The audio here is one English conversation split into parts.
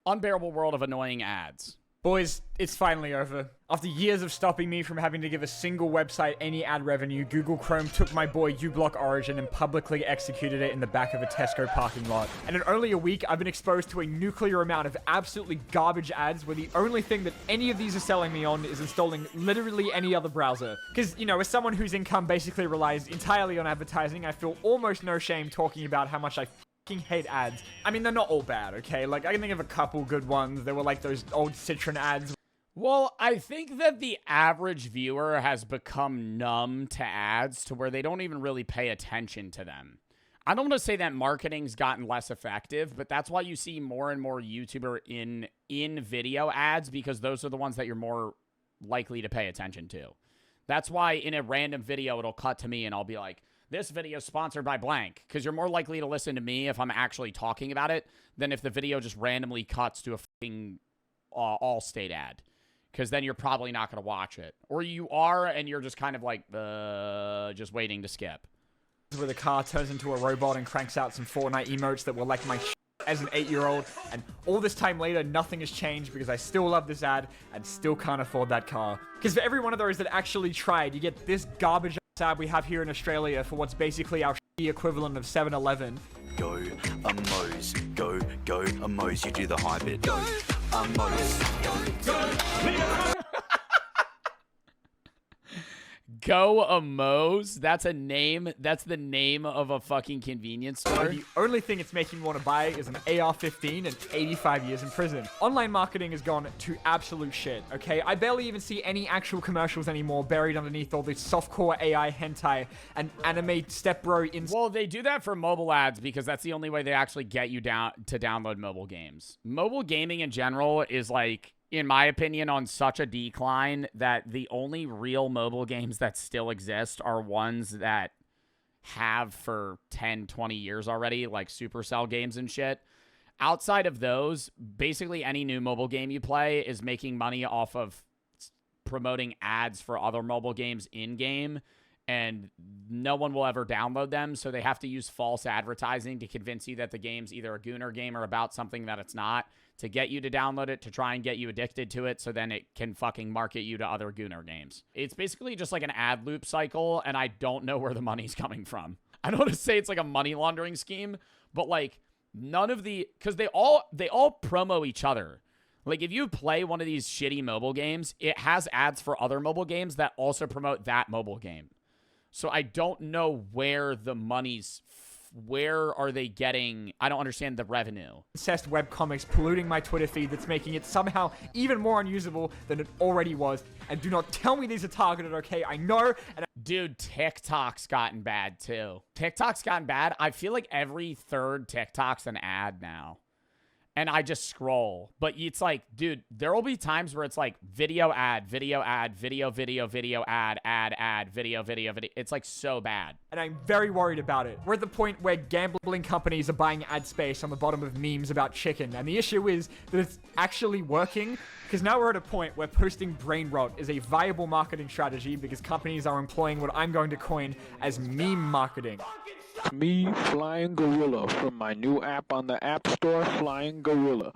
Unbearable world of annoying ads. Boys, it's finally over. After years of stopping me from having to give a single website any ad revenue, Google Chrome took my boy uBlock Origin and publicly executed it in the back of a Tesco parking lot. And in only a week, I've been exposed to a nuclear amount of absolutely garbage ads where the only thing that any of these are selling me on is installing literally any other browser. Because, you know, as someone whose income basically relies entirely on advertising, I feel almost no shame talking about how much I hate ads. I mean, they're not all bad, okay? Like, I can think of a couple good ones. There were like those old Citron ads. Well, I think that the average viewer has become numb to ads to where they don't even really pay attention to them. I don't want to say that marketing's gotten less effective, but that's why you see more and more YouTuber in video ads, because those are the ones that you're more likely to pay attention to. That's why in a random video, it'll cut to me and I'll be like, this video is sponsored by blank, because you're more likely to listen to me if I'm actually talking about it than if the video just randomly cuts to a fucking Allstate ad, because then you're probably not going to watch it. Or you are, and you're just kind of like, just waiting to skip. Where the car turns into a robot and cranks out some Fortnite emotes that were like my as an 8-year-old, and all this time later, nothing has changed because I still love this ad and still can't afford that car. Because for every one of those that actually tried, you get this garbage ad we have here in Australia for what's basically our equivalent of 7-Eleven. Go a Mose, go a Mose, you do the high bit. Go a Mose, go. Go a Mose? That's a name. That's the name of a fucking convenience store. The only thing it's making me want to buy is an AR-15 and 85 years in prison. Online marketing has gone to absolute shit, okay? I barely even see any actual commercials anymore buried underneath all this softcore AI hentai and anime stepbro ins. Well, they do that for mobile ads because that's the only way they actually get you down to download mobile games. Mobile gaming in general is like, in my opinion, on such a decline that the only real mobile games that still exist are ones that have for 10, 20 years already, like Supercell games and shit. Outside of those, basically any new mobile game you play is making money off of promoting ads for other mobile games in-game, and no one will ever download them, so they have to use false advertising to convince you that the game's either a gooner game or about something that it's not, to get you to download it, to try and get you addicted to it, so then it can fucking market you to other gooner games. It's basically just like an ad loop cycle, and I don't know where the money's coming from. I don't want to say it's like a money laundering scheme, but like none of the, because they all promo each other. Like if you play one of these shitty mobile games, it has ads for other mobile games that also promote that mobile game. So I don't know where the money's, where are they getting, I don't understand the revenue. Incest webcomics polluting my Twitter feed that's making it somehow even more unusable than it already was. And do not tell me these are targeted, okay? I know. And dude, TikTok's gotten bad too. TikTok's gotten bad. I feel like every third TikTok's an ad now. And I just scroll. But it's like, dude, there will be times where it's like video ad, video ad, video ad, ad, video. It's like so bad. And I'm very worried about it. We're at the point where gambling companies are buying ad space on the bottom of memes about chicken. And the issue is that it's actually working, because now we're at a point where posting brain rot is a viable marketing strategy because companies are employing what I'm going to coin as meme marketing. Me, Flying Gorilla, from my new app on the App Store, Flying Gorilla.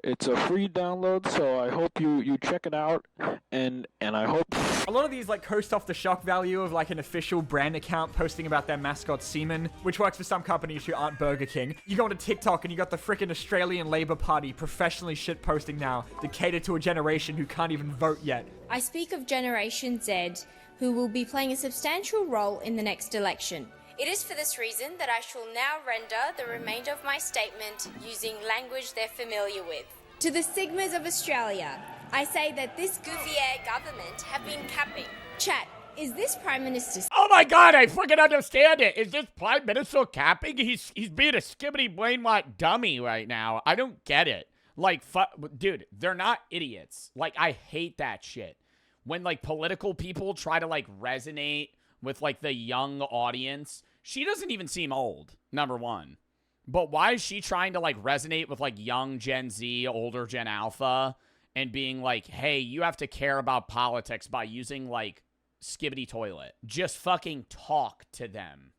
It's a free download, so I hope you check it out, and I hope... A lot of these like coast off the shock value of like an official brand account posting about their mascot semen, which works for some companies who aren't Burger King. You go onto TikTok and you got the frickin' Australian Labour Party professionally shit posting now to cater to a generation who can't even vote yet. I speak of Generation Z, who will be playing a substantial role in the next election. It is for this reason that I shall now render the remainder of my statement using language they're familiar with. To the Sigmas of Australia, I say that this Gouvier government have been capping. Chat, is this Prime Minister... Oh my god, I fucking understand it. Is this Prime Minister capping? He's being a skibbity brainwat dummy right now. I don't get it. Like, dude, they're not idiots. Like, I hate that shit. When, like, political people try to, like, resonate with, like, the young audience... She doesn't even seem old, number one. But why is she trying to, like, resonate with, like, young Gen Z, older Gen Alpha, and being like, hey, you have to care about politics by using, like, Skibbity Toilet? Just fucking talk to them.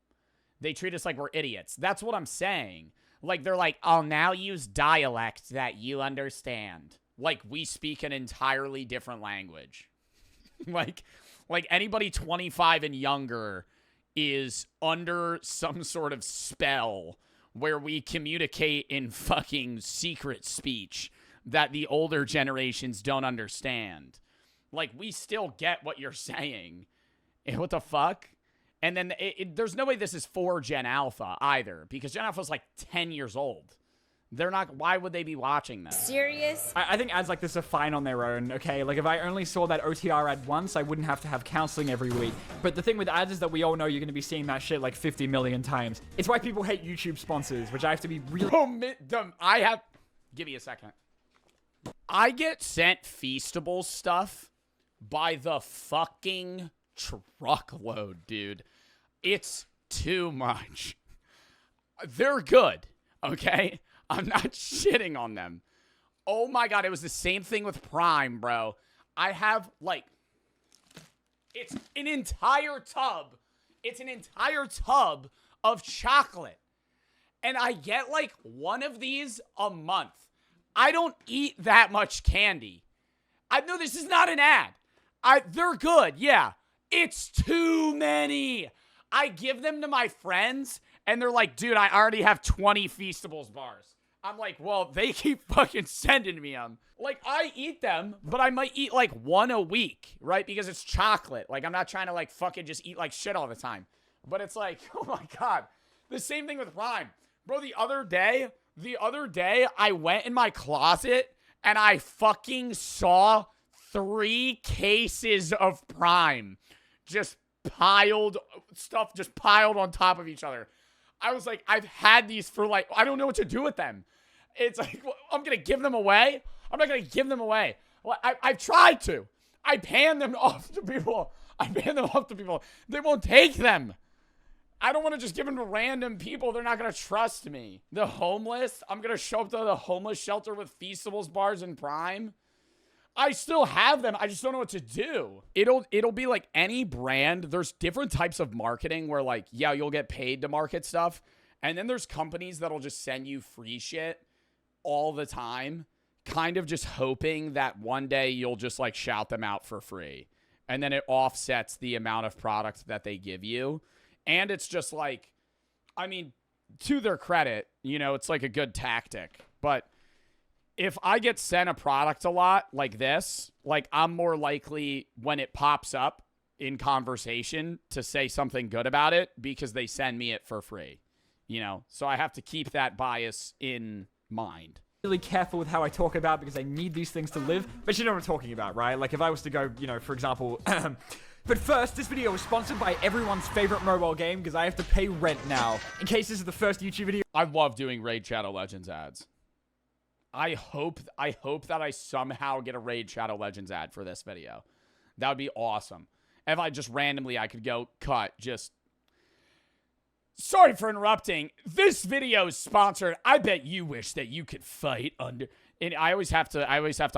They treat us like we're idiots. That's what I'm saying. Like, they're like, I'll now use dialect that you understand. Like, we speak an entirely different language. like anybody 25 and younger is under some sort of spell where we communicate in fucking secret speech that the older generations don't understand. Like, we still get what you're saying. What the fuck? And then there's no way this is for Gen Alpha either, because Gen Alpha is like 10 years old. They're not, why would they be watching this? Serious? I think ads like this are fine on their own, okay? Like, if I only saw that OTR ad once, I wouldn't have to have counseling every week. But the thing with ads is that we all know you're going to be seeing that shit like 50 million times. It's why people hate YouTube sponsors, which I have to be really... Give me a second. I get sent Feastables stuff by the fucking truckload, dude. It's too much. They're good, okay? I'm not shitting on them. Oh my God, it was the same thing with Prime, bro. I have, like, it's an entire tub. It's an entire tub of chocolate. And I get, like, one of these a month. I don't eat that much candy. No, this is not an ad. They're good, yeah. It's too many. I give them to my friends, and they're like, dude, I already have 20 Feastables bars. I'm like, well, they keep fucking sending me them. Like, I eat them, but I might eat, like, one a week, right? Because it's chocolate. Like, I'm not trying to, like, fucking just eat, like, shit all the time. But it's like, oh, my God. The same thing with Prime. Bro, the other day, I went in my closet, and I fucking saw 3 cases of Prime. Just piled on top of each other. I was like, I've had these for like, I don't know what to do with them. It's like, well, I'm going to give them away? I'm not going to give them away. Well, I've tried to. I hand them off to people. They won't take them. I don't want to just give them to random people. They're not going to trust me. The homeless, I'm going to show up to the homeless shelter with Feastables bars and Prime. I still have them. I just don't know what to do. It'll be like any brand. There's different types of marketing where, like, yeah, you'll get paid to market stuff. And then there's companies that'll just send you free shit all the time, kind of just hoping that one day you'll just, like, shout them out for free. And then it offsets the amount of product that they give you. And it's just like, I mean, to their credit, you know, it's like a good tactic. But if I get sent a product a lot like this, like, I'm more likely when it pops up in conversation to say something good about it because they send me it for free, you know? So I have to keep that bias in mind. Really careful with how I talk about because I need these things to live. But you know what I'm talking about, right? Like, if I was to go, you know, for example... But first, this video is sponsored by everyone's favorite mobile game because I have to pay rent now. In case this is the first YouTube video... I love doing Raid Shadow Legends ads. I hope that I somehow get a Raid Shadow Legends ad for this video. That would be awesome. If I just randomly, I could go cut, just... Sorry for interrupting. This video is sponsored. I bet you wish that you could fight under... And I always have to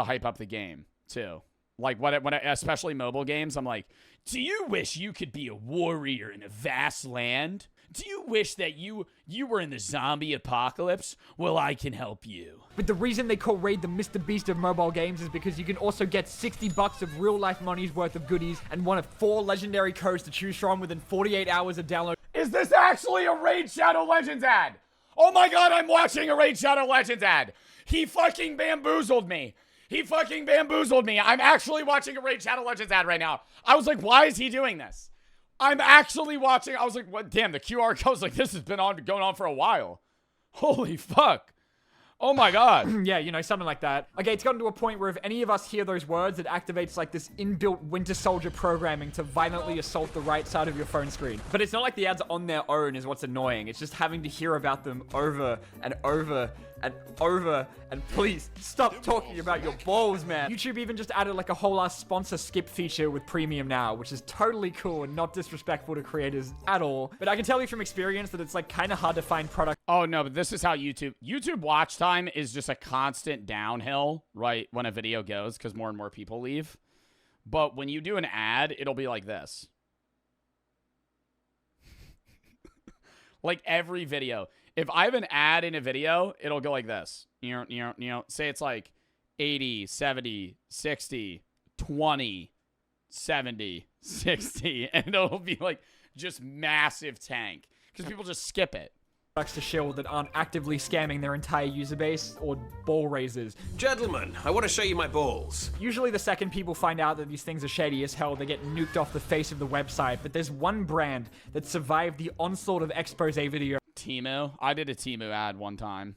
hype up the game, too. Like, especially mobile games, I'm like, do you wish you could be a warrior in a vast land? Do you wish that you were in the zombie apocalypse? Well, I can help you. But the reason they call Raid the Mr. Beast of mobile games is because you can also get $60 of real-life money's worth of goodies and one of 4 legendary codes to choose from within 48 hours of download. Is this actually a Raid Shadow Legends ad? Oh my God, I'm watching a Raid Shadow Legends ad. He fucking bamboozled me. I'm actually watching a Raid Shadow Legends ad right now. I was like, why is he doing this? I'm actually watching. I was like, what? Damn, the QR code's like, this has been going on for a while. Holy fuck. Oh my God. Yeah, you know, something like that. Okay, it's gotten to a point where if any of us hear those words, it activates like this inbuilt Winter Soldier programming to violently assault the right side of your phone screen. But it's not like the ads on their own is what's annoying. It's just having to hear about them over and over and over. And please, stop talking about your balls, man. YouTube even just added like a whole ass sponsor skip feature with premium now, which is totally cool and not disrespectful to creators at all. But I can tell you from experience that it's like kind of hard to find product. Oh no, but this is how YouTube watch time is just a constant downhill, right? When a video goes, because more and more people leave. But when you do an ad, it'll be like this. Like every video. If I have an ad in a video, it'll go like this. Say it's like 80, 70, 60, 20, 70, 60. And it'll be like just massive tank. Because people just skip it. Products to shield that aren't actively scamming their entire user base, or ball raisers. Gentlemen, I want to show you my balls. Usually the second people find out that these things are shady as hell, they get nuked off the face of the website, but there's one brand that survived the onslaught of expose videos. Temu. I did a Temu ad one time.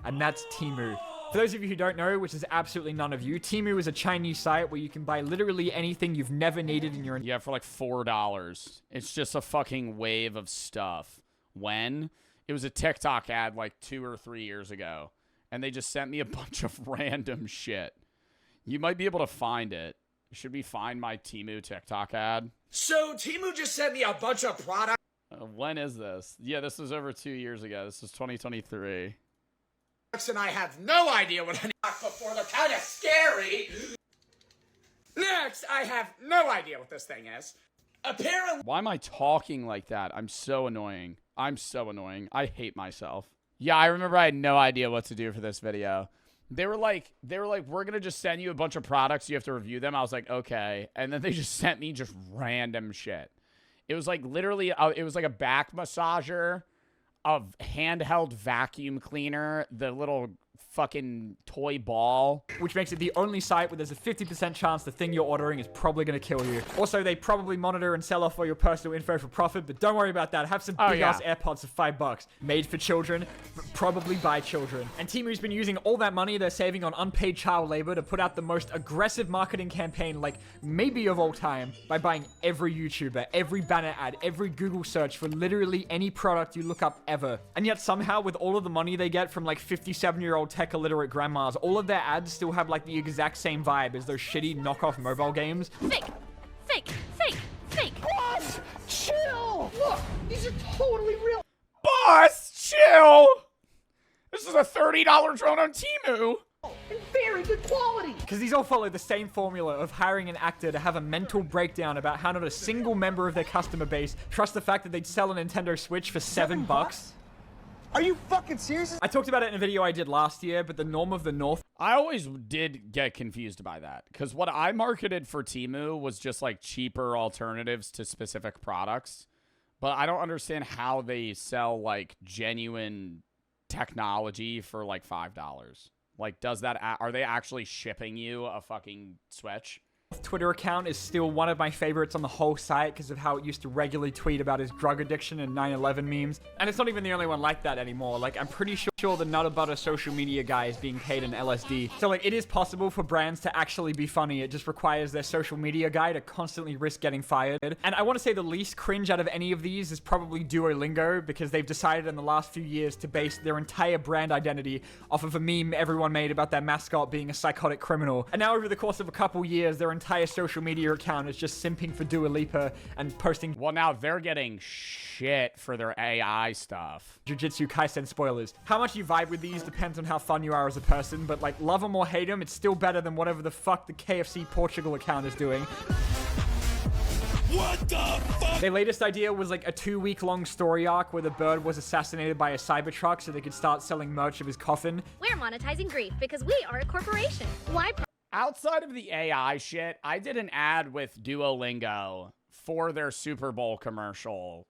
And that's Temu. For those of you who don't know, which is absolutely none of you, Temu is a Chinese site where you can buy literally anything you've never needed in your... Yeah, for like $4. It's just a fucking wave of stuff. When? It was a TikTok ad like 2 or 3 years ago. And they just sent me a bunch of random shit. You might be able to find it. Should we find my Temu TikTok ad? So, Temu just sent me a bunch of products. When is this? Yeah, this was over 2 years ago. This is 2023. And I have no idea what I need before. They're kind of scary. Next, I have no idea what this thing is. Apparently... Why am I talking like that? I'm so annoying. I'm so annoying. I hate myself. Yeah, I remember I had no idea what to do for this video. They were like, we're going to just send you a bunch of products. You have to review them. I was like, okay. And then they just sent me just random shit. It was like literally, it was like a back massager, a handheld vacuum cleaner, the little fucking toy ball. Which makes it the only site where there's a 50% chance the thing you're ordering is probably going to kill you. Also, they probably monitor and sell off all your personal info for profit, but don't worry about that. Have some big-ass AirPods for $5. Made for children, but probably by children. And Temu's been using all that money they're saving on unpaid child labor to put out the most aggressive marketing campaign, like, maybe of all time, by buying every YouTuber, every banner ad, every Google search for literally any product you look up ever. And yet somehow, with all of the money they get from, like, 57-year-old tech illiterate grandmas, all of their ads still have like the exact same vibe as those shitty knockoff mobile games. Fake! Fake! Fake! Fake! Boss, chill! Look, these are totally real. Boss, chill! This is a $30 drone on Temu. And very good quality. Because these all follow the same formula of hiring an actor to have a mental breakdown about how not a single member of their customer base trusts the fact that they'd sell a Nintendo Switch for $7. Are you fucking serious? I talked about it in a video I did last year, but the norm of the North... I always did get confused by that, because what I marketed for Temu was just like cheaper alternatives to specific products, but I don't understand how they sell like genuine technology for like $5. Like, does that... Are they actually shipping you a fucking Switch? Twitter account is still one of my favorites on the whole site because of how it used to regularly tweet about his drug addiction and 9/11 memes. And it's not even the only one like that anymore. Like, I'm pretty sure the Nutter Butter social media guy is being paid in LSD. So, like, it is possible for brands to actually be funny. It just requires their social media guy to constantly risk getting fired. And I want to say the least cringe out of any of these is probably Duolingo, because they've decided in the last few years to base their entire brand identity off of a meme everyone made about their mascot being a psychotic criminal. And now over the course of a couple years, their entire social media account is just simping for Dua Lipa and posting... Well, now they're getting shit for their AI stuff. Jujutsu Kaisen spoilers. How much you vibe with these depends on how fun you are as a person, but like, love them or hate them, it's still better than whatever the fuck the KFC Portugal account is doing. What the fuck? Their latest idea was like a 2-week-long story arc where the bird was assassinated by a Cybertruck so they could start selling merch of his coffin. We're monetizing grief because we are a corporation. Why? Outside of the AI shit, I did an ad with Duolingo for their Super Bowl commercial.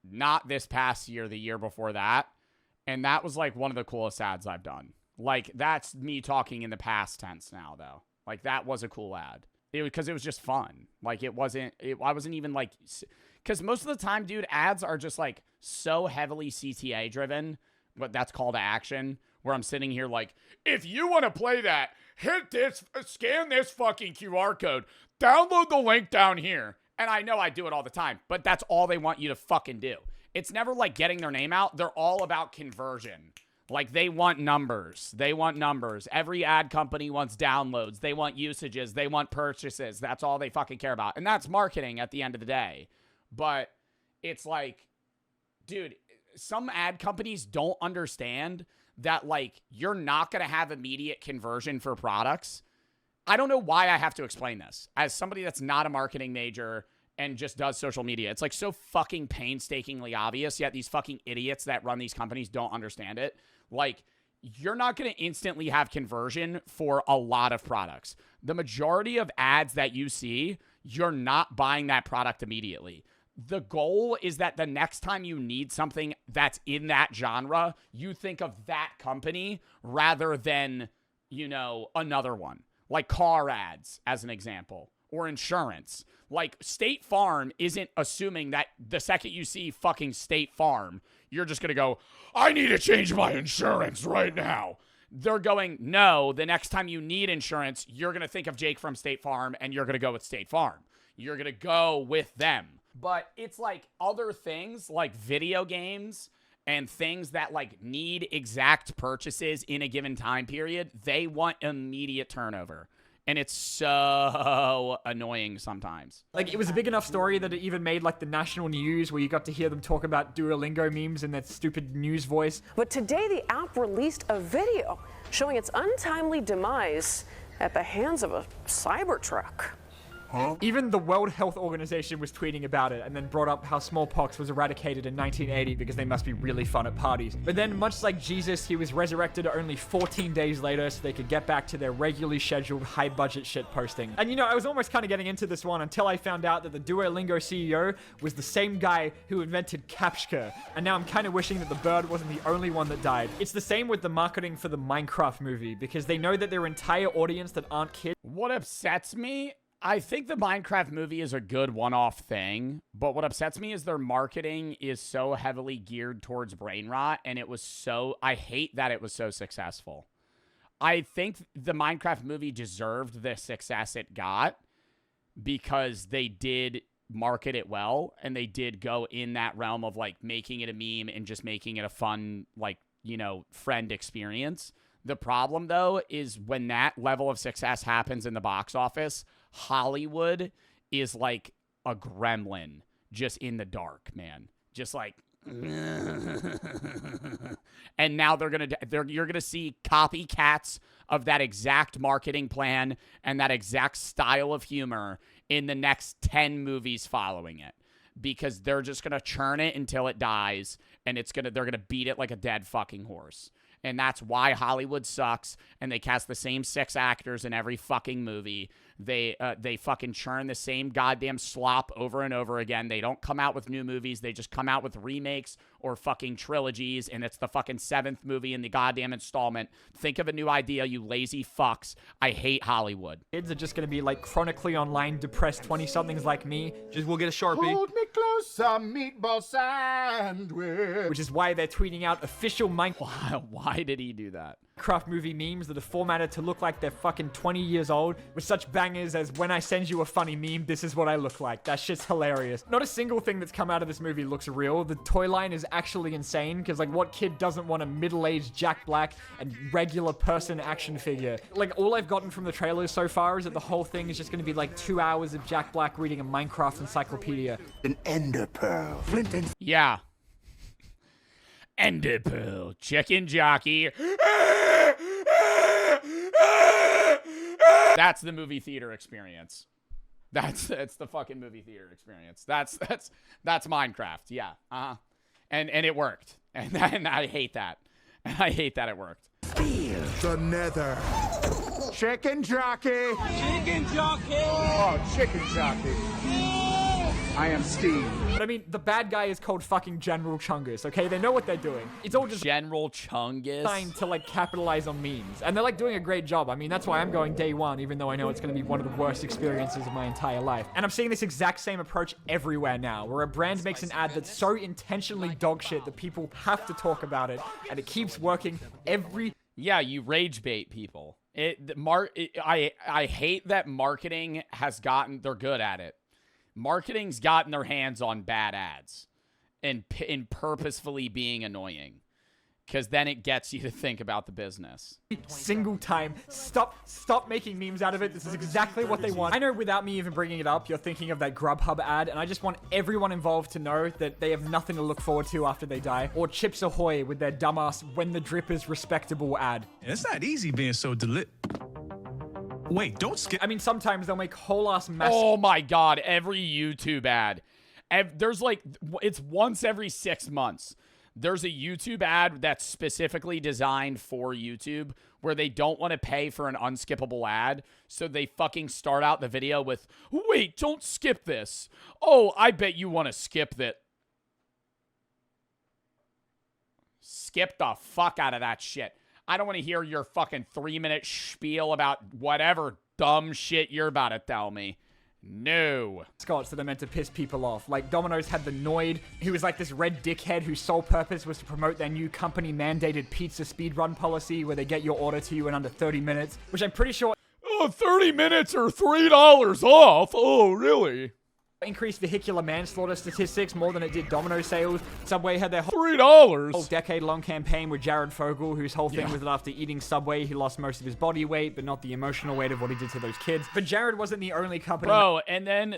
Not this past year, the year before that. And that was like one of the coolest ads I've done. Like, that's me talking in the past tense now, though. Like, that was a cool ad. Because it was just fun. Like, I wasn't even like... Because most of the time, dude, ads are just like so heavily CTA driven. But that's call to action. Where I'm sitting here like, if you want to play that, hit this, scan this fucking QR code, download the link down here. And I know I do it all the time, but that's all they want you to fucking do. It's never like getting their name out. They're all about conversion. Like, they want numbers. They want numbers. Every ad company wants downloads. They want usages. They want purchases. That's all they fucking care about. And that's marketing at the end of the day. But it's like, dude, some ad companies don't understand that, like, you're not going to have immediate conversion for products. I don't know why I have to explain this. As somebody that's not a marketing major and just does social media. It's like so fucking painstakingly obvious, yet these fucking idiots that run these companies don't understand it. Like, you're not going to instantly have conversion for a lot of products. The majority of ads that you see, you're not buying that product immediately. The goal is that the next time you need something that's in that genre, you think of that company rather than, you know, another one. Like car ads, as an example, or insurance. Like, State Farm isn't assuming that the second you see fucking State Farm, you're just going to go, I need to change my insurance right now. They're going, no, the next time you need insurance, you're going to think of Jake from State Farm, and you're going to go with State Farm. You're going to go with them. But it's like other things, like video games and things that like need exact purchases in a given time period, they want immediate turnover. And it's so annoying sometimes. Like, it was a big enough story that it even made, like, the national news where you got to hear them talk about Duolingo memes in that stupid news voice. But today, the app released a video showing its untimely demise at the hands of a Cybertruck. Even the World Health Organization was tweeting about it and then brought up how smallpox was eradicated in 1980 because they must be really fun at parties. But then, much like Jesus, he was resurrected only 14 days later so they could get back to their regularly scheduled high-budget shit posting. And you know, I was almost kind of getting into this one until I found out that the Duolingo CEO was the same guy who invented Captcha. And now I'm kind of wishing that the bird wasn't the only one that died. It's the same with the marketing for the Minecraft movie because they know that their entire audience that aren't kids. What upsets me, I think the Minecraft movie is a good one-off thing, but what upsets me is their marketing is so heavily geared towards brain rot, and I hate that it was so successful. I think the Minecraft movie deserved the success it got because they did market it well, and they did go in that realm of, like, making it a meme and just making it a fun, like, you know, friend experience. The problem, though, is when that level of success happens in the box office, Hollywood is like a gremlin just in the dark, man. Just like, and now you're going to see copycats of that exact marketing plan and that exact style of humor in the next 10 movies following it, because they're just going to churn it until it dies, and they're going to beat it like a dead fucking horse. And that's why Hollywood sucks, and they cast the same 6 actors in every fucking movie. They fucking churn the same goddamn slop over and over again. They don't come out with new movies. They just come out with remakes or fucking trilogies, and it's the fucking 7th movie in the goddamn installment. Think of a new idea, you lazy fucks. I hate Hollywood. Kids are just going to be like chronically online depressed 20-somethings like me. Just we'll get a Sharpie. Hold me closer, meatball sandwich. Which is why they're tweeting out official Minecraft. Why did he do that? Minecraft movie memes that are formatted to look like they're fucking 20 years old with such bangers as, when I send you a funny meme, this is what I look like. That shit's hilarious. Not a single thing that's come out of this movie looks real. The toy line is actually insane because, like, what kid doesn't want a middle-aged Jack Black and regular person action figure? Like, all I've gotten from the trailers so far is that the whole thing is just going to be like 2 hours of Jack Black reading a Minecraft encyclopedia. An ender pearl. Flint and... Yeah. Ender pearl. Chicken jockey. That's the movie theater experience. That's the fucking movie theater experience. That's Minecraft. Yeah. And it worked. And I hate that. And I hate that it worked. Feel the nether. Chicken jockey. Chicken jockey. Oh, chicken jockey. I am Steve. But I mean, the bad guy is called fucking General Chungus, okay? They know what they're doing. It's all just General Chungus trying to, like, capitalize on memes. And they're, like, doing a great job. I mean, that's why I'm going day one, even though I know it's going to be one of the worst experiences of my entire life. And I'm seeing this exact same approach everywhere now, where a brand makes an ad that's so intentionally dog shit that people have to talk about it, and it keeps working every... Yeah, you rage bait people. I hate that marketing has gotten... They're good at it. Marketing's gotten their hands on bad ads and purposefully being annoying, because then it gets you to think about the business. Single time. Stop making memes out of it. This is exactly what they want. I know without me even bringing it up, you're thinking of that Grubhub ad, and I just want everyone involved to know that they have nothing to look forward to after they die. Or Chips Ahoy with their dumbass When the Drip is Respectable ad. It's not easy being so Wait, don't skip. I mean, sometimes they'll make whole-ass masks. Oh my god, every YouTube ad. There's like, it's once every 6 months. There's a YouTube ad that's specifically designed for YouTube where they don't want to pay for an unskippable ad. So they fucking start out the video with, wait, don't skip this. Oh, I bet you want to skip that. Skip the fuck out of that shit. I don't want to hear your fucking 3-minute spiel about whatever dumb shit you're about to tell me. No. Mascots that are meant to piss people off. Like, Domino's had the Noid, who was like this red dickhead whose sole purpose was to promote their new company-mandated pizza speedrun policy where they get your order to you in under 30 minutes, which I'm pretty sure... Oh, 30 minutes or $3 off? Oh, really? Increased vehicular manslaughter statistics more than it did Domino sales. Subway had their $3 whole decade-long campaign with Jared Fogle, whose whole thing was that after eating Subway, he lost most of his body weight, but not the emotional weight of what he did to those kids. But Jared wasn't the only company. Bro, and then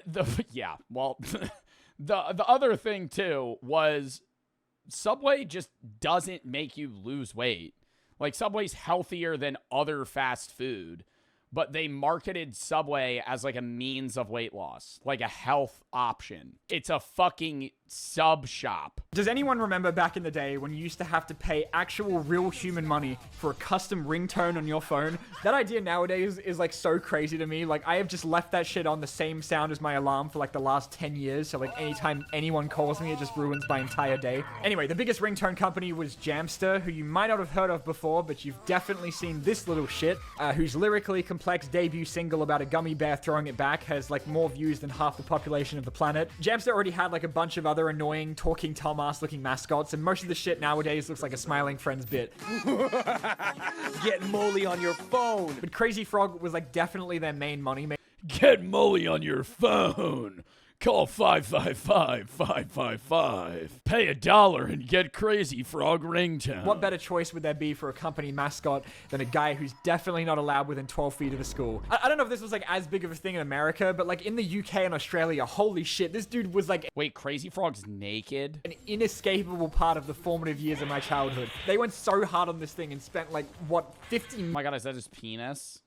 yeah, well, the other thing too was Subway just doesn't make you lose weight. Like, Subway's healthier than other fast food. But they marketed Subway as like a means of weight loss, like a health option. It's a fucking sub shop. Does anyone remember back in the day when you used to have to pay actual real human money for a custom ringtone on your phone? That idea nowadays is like so crazy to me. Like, I have just left that shit on the same sound as my alarm for like the last 10 years. So like anytime anyone calls me, it just ruins my entire day. Anyway, the biggest ringtone company was Jamster, who you might not have heard of before, but you've definitely seen this little shit, whose lyrically complex debut single about a gummy bear throwing it back has like more views than half the population of the planet. Jamster already had like a bunch of other annoying talking Tom ass looking mascots, and most of the shit nowadays looks like a Smiling Friends bit. Get Molly on your phone. But Crazy Frog was like definitely their main money maker. Get Molly on your phone. Call 555-555. Pay $1 and get Crazy Frog ringtone. What better choice would there be for a company mascot than a guy who's definitely not allowed within 12 feet of a school? I don't know if this was like as big of a thing in America, but like in the UK and Australia, holy shit, this dude was like... Wait, Crazy Frog's naked? An inescapable part of the formative years of my childhood. They went so hard on this thing and spent like, what, 50... Oh my god, is that his penis?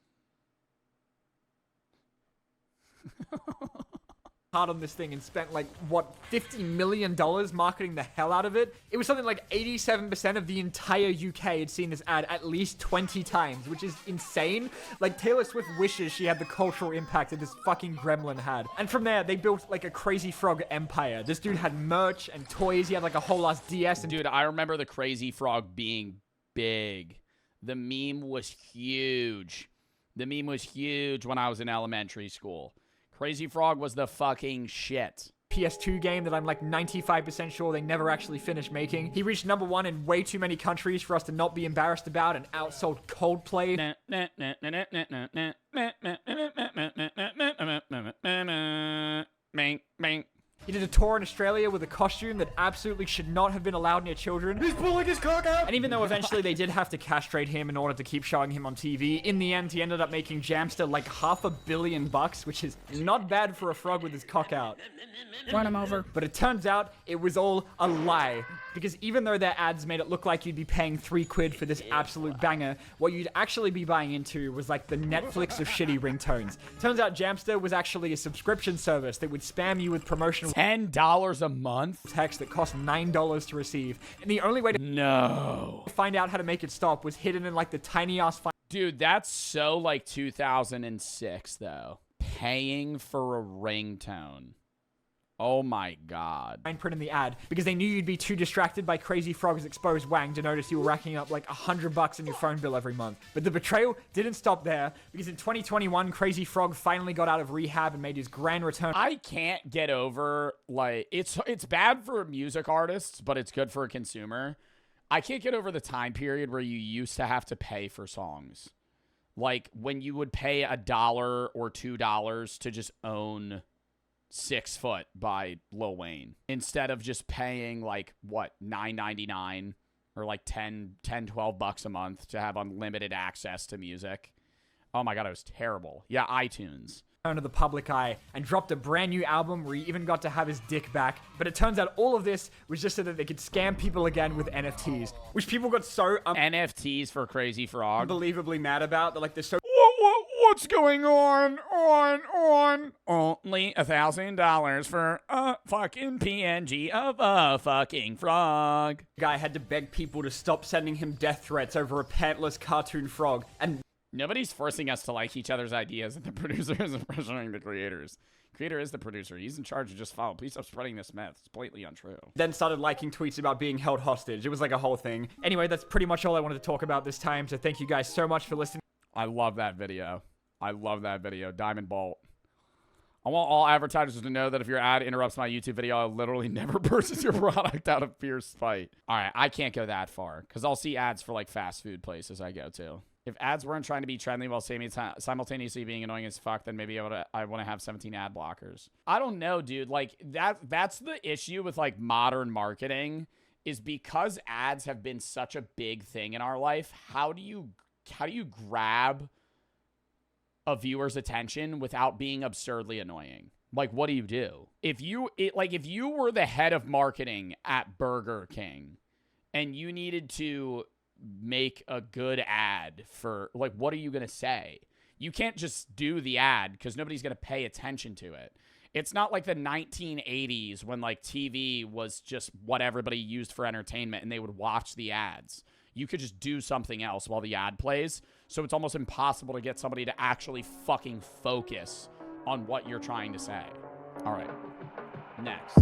Hard on this thing and spent like, what, $50 million marketing the hell out of it? It was something like 87% of the entire UK had seen this ad at least 20 times, which is insane. Like, Taylor Swift wishes she had the cultural impact that this fucking gremlin had. And from there, they built like a Crazy Frog empire. This dude had merch and toys. He had like a whole ass DS. And dude, I remember the Crazy Frog being big. The meme was huge. The meme was huge when I was in elementary school. Crazy Frog was the fucking shit. PS2 game that I'm like 95% sure they never actually finished making. He reached #1 in way too many countries for us to not be embarrassed about and outsold Coldplay. He did a tour in Australia with a costume that absolutely should not have been allowed near children. He's pulling his cock out! And even though eventually they did have to castrate him in order to keep showing him on TV, in the end he ended up making Jamster like $500 million, which is not bad for a frog with his cock out. Run him over. But it turns out it was all a lie. Because even though their ads made it look like you'd be paying £3 for this absolute banger, what you'd actually be buying into was like the Netflix of shitty ringtones. Turns out Jamster was actually a subscription service that would spam you with promotional $10 a month text that cost $9 to receive. And the only way to find out how to make it stop was hidden in like the tiny ass Dude, that's so like 2006 though. Paying for a ringtone. Oh my god. Fine print in the ad because they knew you'd be too distracted by Crazy Frog's exposed wang to notice you were racking up like $100 in your phone bill every month. But the betrayal didn't stop there because in 2021, Crazy Frog finally got out of rehab and made his grand return. I can't get over, like, it's bad for music artists, but it's good for a consumer. I can't get over the time period where you used to have to pay for songs. Like when you would pay $1 or $2 to just own 6 Foot by Lil Wayne instead of just paying like what, $9.99 or like $12 a month to have unlimited access to music. Oh my god, it was terrible. Yeah, iTunes. Of the public eye and dropped a brand new album where he even got to have his dick back. But it turns out all of this was just so that they could scam people again with NFTs, which people got so NFTs for Crazy Frog. Unbelievably mad about. They're like, they're so What's going on? Only $1,000 for a fucking PNG of a fucking frog. Guy had to beg people to stop sending him death threats over a pantless cartoon frog, and nobody's forcing us to like each other's ideas, and the producer isn't pressuring the creators. Creator is the producer. He's in charge of just follow. Please stop spreading this myth. It's blatantly untrue. then started liking tweets about being held hostage. It was like a whole thing. Anyway, that's pretty much all I wanted to talk about this time, so thank you guys so much for listening. I love that video. Diamond Bolt. I want all advertisers to know that if your ad interrupts my YouTube video, I'll literally never purchase your product out of pure spite. All right, I can't go that far because I'll see ads for like fast food places I go to. If ads weren't trying to be trendy while simultaneously being annoying as fuck, then maybe I want to have 17 ad blockers. I don't know, dude. Like that's the issue with like modern marketing is because ads have been such a big thing in our life. How do you grab a viewer's attention without being absurdly annoying? Like, what do you do? If you were the head of marketing at Burger King and you needed to make a good ad for, like, what are you going to say? You can't just do the ad because nobody's going to pay attention to it. It's not like the 1980s when, like, TV was just what everybody used for entertainment and they would watch the ads. You could just do something else while the ad plays. So it's almost impossible to get somebody to actually fucking focus on what you're trying to say. All right. Next.